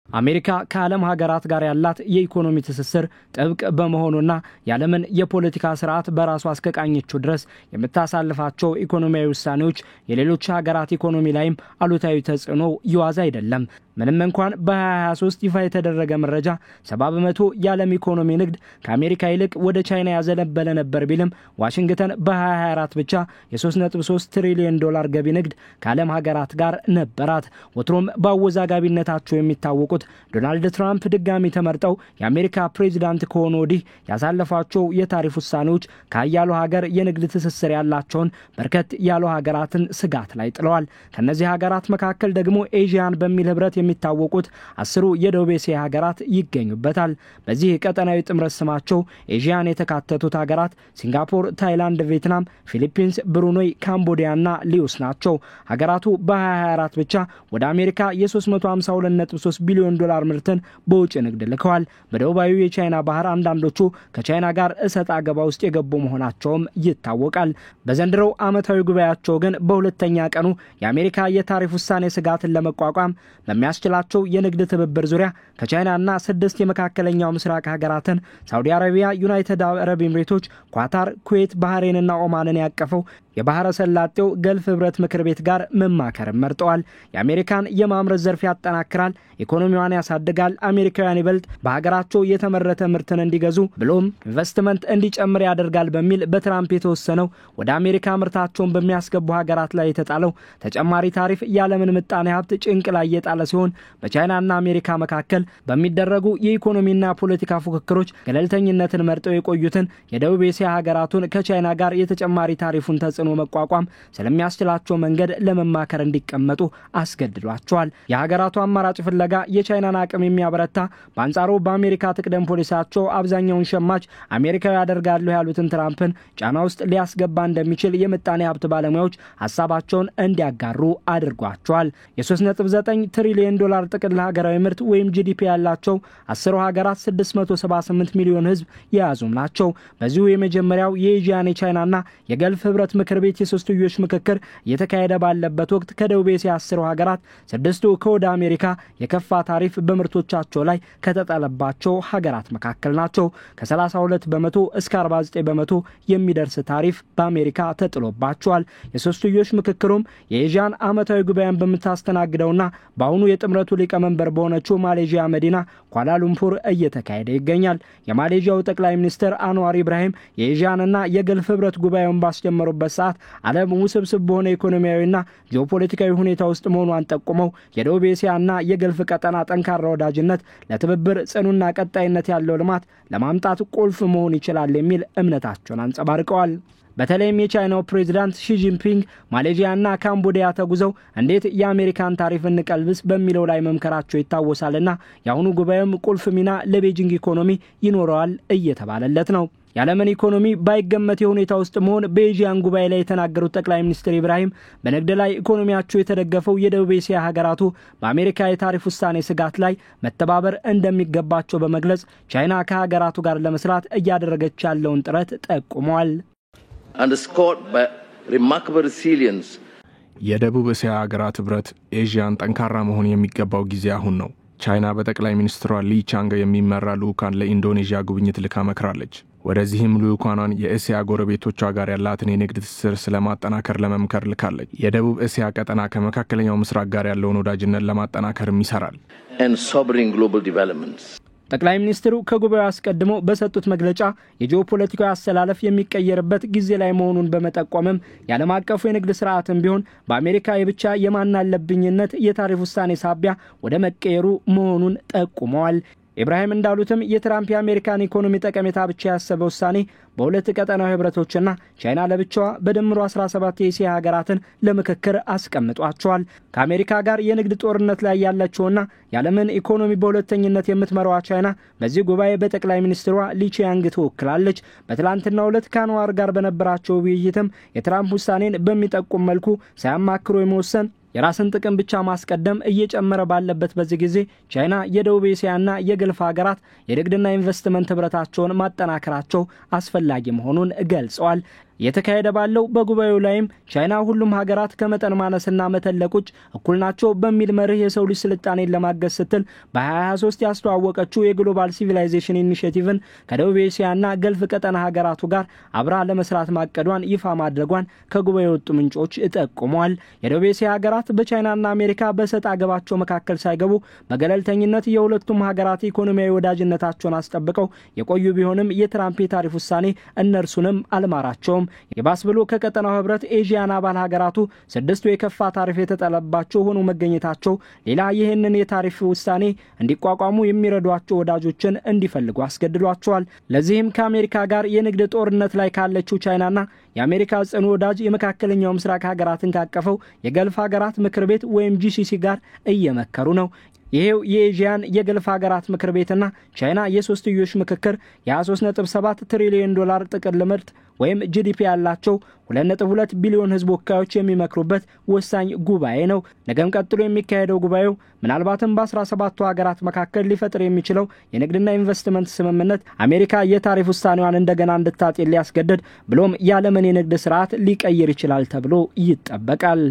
አሜሪካ ከዓለም ሀገራት ጋር ያላት የኢኮኖሚ ትስስር ጥብቅ በመሆኑና የዓለምን የፖለቲካ ስርዓት በራሷ አስከቃኘችው ድረስ የምታሳልፋቸው ኢኮኖሚያዊ ውሳኔዎች የሌሎች ሀገራት ኢኮኖሚ ላይም አሉታዊ ተጽዕኖ ይዋዝ አይደለም። ምንም እንኳን በ2023 ይፋ የተደረገ መረጃ 70% የዓለም ኢኮኖሚ ንግድ ከአሜሪካ ይልቅ ወደ ቻይና ያዘነበለ ነበር ቢልም ዋሽንግተን በ2024 ብቻ የ3.3 ትሪሊዮን ዶላር ገቢ ንግድ ከዓለም ሀገራት ጋር ነበራት። ወትሮም በአወዛጋቢነታቸው የሚታወቁት ዶናልድ ትራምፕ ድጋሚ ተመርጠው የአሜሪካ ፕሬዚዳንት ከሆኑ ወዲህ ያሳለፏቸው የታሪፍ ውሳኔዎች ከያሉ ሀገር የንግድ ትስስር ያላቸውን በርከት ያሉ ሀገራትን ስጋት ላይ ጥለዋል። ከነዚህ ሀገራት መካከል ደግሞ ኤዥያን በሚል ህብረት የሚታወቁት 10 የደቡብ እስያ ሀገራት ይገኙበታል። በዚህ ቀጠናዊ ጥምረት ስማቸው ኤዥያን የተካተቱት ሀገራት ሲንጋፖር፣ ታይላንድ፣ ቪየትናም፣ ፊሊፒንስ፣ ብሩኔይ፣ ካምቦዲያና ሊዮስ ናቸው። ሀገራቱ በ2024 ብቻ ወደ አሜሪካ የ352.3 ቢሊዮን ዶላር ምርትን በውጭ ንግድ ልከዋል። በደቡባዊ የቻይና ባህር አንዳንዶቹ ከቻይና ጋር እሰጥ አገባ ውስጥ የገቡ መሆናቸውም ይታወቃል። በዘንድሮው ዓመታዊ ጉባኤያቸው ግን በሁለተኛ ቀኑ የአሜሪካ የታሪፍ ውሳኔ ስጋትን ለመቋቋም በሚያስችላቸው የንግድ ትብብር ዙሪያ ከቻይናና 6 የመካከለኛው ምስራቅ ሀገራትን ሳውዲ አረቢያ፣ ዩናይትድ አረብ ኤሚሬቶች፣ ኳታር፣ ኩዌት፣ ባህሬንና ኦማንን ያቀፈው የባህረ ሰላጤው ገልፍ ህብረት ምክር ቤት ጋር መማከር መርጠዋል። የአሜሪካን የማምረት ዘርፍ ያጠናክራል፣ ኢኮኖሚዋን ያሳድጋል፣ አሜሪካውያን ይበልጥ በሀገራቸው የተመረተ ምርትን እንዲገዙ ብሎም ኢንቨስትመንት እንዲጨምር ያደርጋል በሚል በትራምፕ የተወሰነው ወደ አሜሪካ ምርታቸውን በሚያስገቡ ሀገራት ላይ የተጣለው ተጨማሪ ታሪፍ የዓለምን ምጣኔ ሀብት ጭንቅ ላይ የጣለ ሲሆን በቻይናና አሜሪካ መካከል በሚደረጉ የኢኮኖሚና ፖለቲካ ፉክክሮች ገለልተኝነትን መርጠው የቆዩትን የደቡብ እስያ ሀገራቱን ከቻይና ጋር የተጨማሪ ታሪፉን ተጽዕኖ መቋቋም ስለሚያስችላቸው መንገድ ለመማከር እንዲቀመጡ አስገድዷቸዋል። የሀገራቱ አማራጭ ፍለጋ የቻይናን አቅም የሚያበረታ በአንጻሩ በአሜሪካ ትቅደም ፖሊሲያቸው አብዛኛውን ሸማች አሜሪካዊ ያደርጋሉ ያሉትን ትራምፕን ጫና ውስጥ ሊያስገባ እንደሚችል የምጣኔ ሀብት ባለሙያዎች ሀሳባቸውን እንዲያጋሩ አድርጓቸዋል። የ3.9 ትሪሊዮን ዶላር ጥቅል ሀገራዊ ምርት ወይም ጂዲፒ ያላቸው 10 ሀገራት 678 ሚሊዮን ህዝብ የያዙም ናቸው። በዚሁ የመጀመሪያው የኤዥያን የቻይናና የገልፍ ህብረት ምክር ቤት የሶስትዮሽ ምክክር እየተካሄደ ባለበት ወቅት ከደቡብ እስያ 10 ሀገራት 6ቱ ከወደ አሜሪካ የከፋ ታሪፍ በምርቶቻቸው ላይ ከተጣለባቸው ሀገራት መካከል ናቸው። ከ32 በመቶ እስከ 49 በመቶ የሚደርስ ታሪፍ በአሜሪካ ተጥሎባቸዋል። የሶስትዮሽ ምክክሩም የኤዥያን ዓመታዊ ጉባኤን በምታስተናግደውና በአሁኑ የጥምረቱ ሊቀመንበር በሆነችው ማሌዥያ መዲና ኳላሉምፑር እየተካሄደ ይገኛል። የማሌዥያው ጠቅላይ ሚኒስትር አንዋር ኢብራሂም የኤዥያንና የገልፍ ህብረት ጉባኤውን ባስጀመሩበት ሰዓት ዓለም ውስብስብ በሆነ ኢኮኖሚያዊና ጂኦፖለቲካዊ ሁኔታ ውስጥ መሆኗን ጠቁመው የደቡብ እስያና የገልፍ ቀጠና ጠንካራ ወዳጅነት ለትብብር ጽኑና ቀጣይነት ያለው ልማት ለማምጣት ቁልፍ መሆን ይችላል የሚል እምነታቸውን አንጸባርቀዋል። በተለይም የቻይናው ፕሬዝዳንት ሺ ጂንፒንግ ማሌዥያና ካምቦዲያ ተጉዘው እንዴት የአሜሪካን ታሪፍ እንቀልብስ በሚለው ላይ መምከራቸው ይታወሳልና የአሁኑ ጉባኤም ቁልፍ ሚና ለቤጂንግ ኢኮኖሚ ይኖረዋል እየተባለለት ነው። የዓለምን ኢኮኖሚ ባይገመት የሁኔታ ውስጥ መሆን በኤዥያን ጉባኤ ላይ የተናገሩት ጠቅላይ ሚኒስትር ኢብራሂም በንግድ ላይ ኢኮኖሚያቸው የተደገፈው የደቡብ እስያ ሀገራቱ በአሜሪካ የታሪፍ ውሳኔ ስጋት ላይ መተባበር እንደሚገባቸው በመግለጽ ቻይና ከሀገራቱ ጋር ለመስራት እያደረገች ያለውን ጥረት ጠቁመዋል። Underscored by remarkable resilience. የደቡብ እስያ ሀገራት ህብረት ኤዥያን ጠንካራ መሆን የሚገባው ጊዜ አሁን ነው። ቻይና በጠቅላይ ሚኒስትሯ ሊ ቻንግ የሚመራ ልኡካን ለኢንዶኔዥያ ጉብኝት ልካ መክራለች። ወደዚህም ልኡካኗን የእስያ ጎረቤቶቿ ጋር ያላትን የንግድ ትስስር ስለማጠናከር ለመምከር ልካለች። የደቡብ እስያ ቀጠና ከመካከለኛው ምስራቅ ጋር ያለውን ወዳጅነት ለማጠናከርም ይሰራል። And sobering global developments. ጠቅላይ ሚኒስትሩ ከጉባኤው አስቀድመው በሰጡት መግለጫ የጂኦፖለቲካዊ አሰላለፍ የሚቀየርበት ጊዜ ላይ መሆኑን በመጠቆምም የዓለም አቀፉ የንግድ ስርዓትም ቢሆን በአሜሪካ የብቻ የማናለብኝነት የታሪፍ ውሳኔ ሳቢያ ወደ መቀየሩ መሆኑን ጠቁመዋል። ኢብራሂም እንዳሉትም የትራምፕ የአሜሪካን ኢኮኖሚ ጠቀሜታ ብቻ ያሰበ ውሳኔ በሁለት ቀጠናዊ ህብረቶችና ቻይና ለብቻዋ በድምሩ 17 የእስያ ሀገራትን ለምክክር አስቀምጧቸዋል። ከአሜሪካ ጋር የንግድ ጦርነት ላይ ያለችውና የዓለምን ኢኮኖሚ በሁለተኝነት የምትመራው ቻይና በዚህ ጉባኤ በጠቅላይ ሚኒስትሯ ሊ ቺያንግ ተወክላለች። በትላንትናው ዕለት ከአንዋር ጋር በነበራቸው ውይይትም የትራምፕ ውሳኔን በሚጠቁም መልኩ ሳያማክሩ የመወሰን የራስን ጥቅም ብቻ ማስቀደም እየጨመረ ባለበት በዚህ ጊዜ ቻይና የደቡብ እስያና የገልፍ ሀገራት የንግድና ኢንቨስትመንት ህብረታቸውን ማጠናከራቸው አስፈላጊ መሆኑን ገልጸዋል። የተካሄደ ባለው በጉባኤው ላይም ቻይና ሁሉም ሀገራት ከመጠን ማነስና መተለቆች እኩል ናቸው በሚል መርህ የሰው ልጅ ስልጣኔን ለማገዝ ስትል በ2023 ያስተዋወቀችው የግሎባል ሲቪላይዜሽን ኢኒሺየቲቭን ከደቡብ ኤሽያና ገልፍ ቀጠና ሀገራቱ ጋር አብራ ለመስራት ማቀዷን ይፋ ማድረጓን ከጉባኤው የወጡ ምንጮች ጠቁመዋል። የደቡብ ኤሽያ ሀገራት በቻይናና አሜሪካ በሰጥ አገባቸው መካከል ሳይገቡ በገለልተኝነት የሁለቱም ሀገራት ኢኮኖሚያዊ ወዳጅነታቸውን አስጠብቀው የቆዩ ቢሆንም የትራምፕ የታሪፍ ውሳኔ እነርሱንም አልማራቸውም። የባስ ብሎ ከቀጠናው ህብረት ኤዥያን አባል ሀገራቱ 6ቱ የከፋ ታሪፍ የተጠለባቸው ሆኖ መገኘታቸው ሌላ ይህንን የታሪፍ ውሳኔ እንዲቋቋሙ የሚረዷቸው ወዳጆችን እንዲፈልጉ አስገድዷቸዋል። ለዚህም ከአሜሪካ ጋር የንግድ ጦርነት ላይ ካለችው ቻይናና የአሜሪካ ጽኑ ወዳጅ የመካከለኛው ምስራቅ ሀገራትን ካቀፈው የገልፍ ሀገራት ምክር ቤት ወይም ጂሲሲ ጋር እየመከሩ ነው። ይሄው የኤዥያን የገልፍ ሀገራት ምክር ቤትና ቻይና የሶስትዮሽ ምክክር የ23.7 ትሪሊዮን ዶላር ጥቅል ምርት ወይም ጂዲፒ ያላቸው 2.2 ቢሊዮን ህዝብ ወካዮች የሚመክሩበት ወሳኝ ጉባኤ ነው። ነገም ቀጥሎ የሚካሄደው ጉባኤው ምናልባትም በ17ቱ ሀገራት መካከል ሊፈጥር የሚችለው የንግድና ኢንቨስትመንት ስምምነት አሜሪካ የታሪፍ ውሳኔዋን እንደገና እንድታጤን ሊያስገድድ ብሎም የዓለምን የንግድ ስርዓት ሊቀይር ይችላል ተብሎ ይጠበቃል።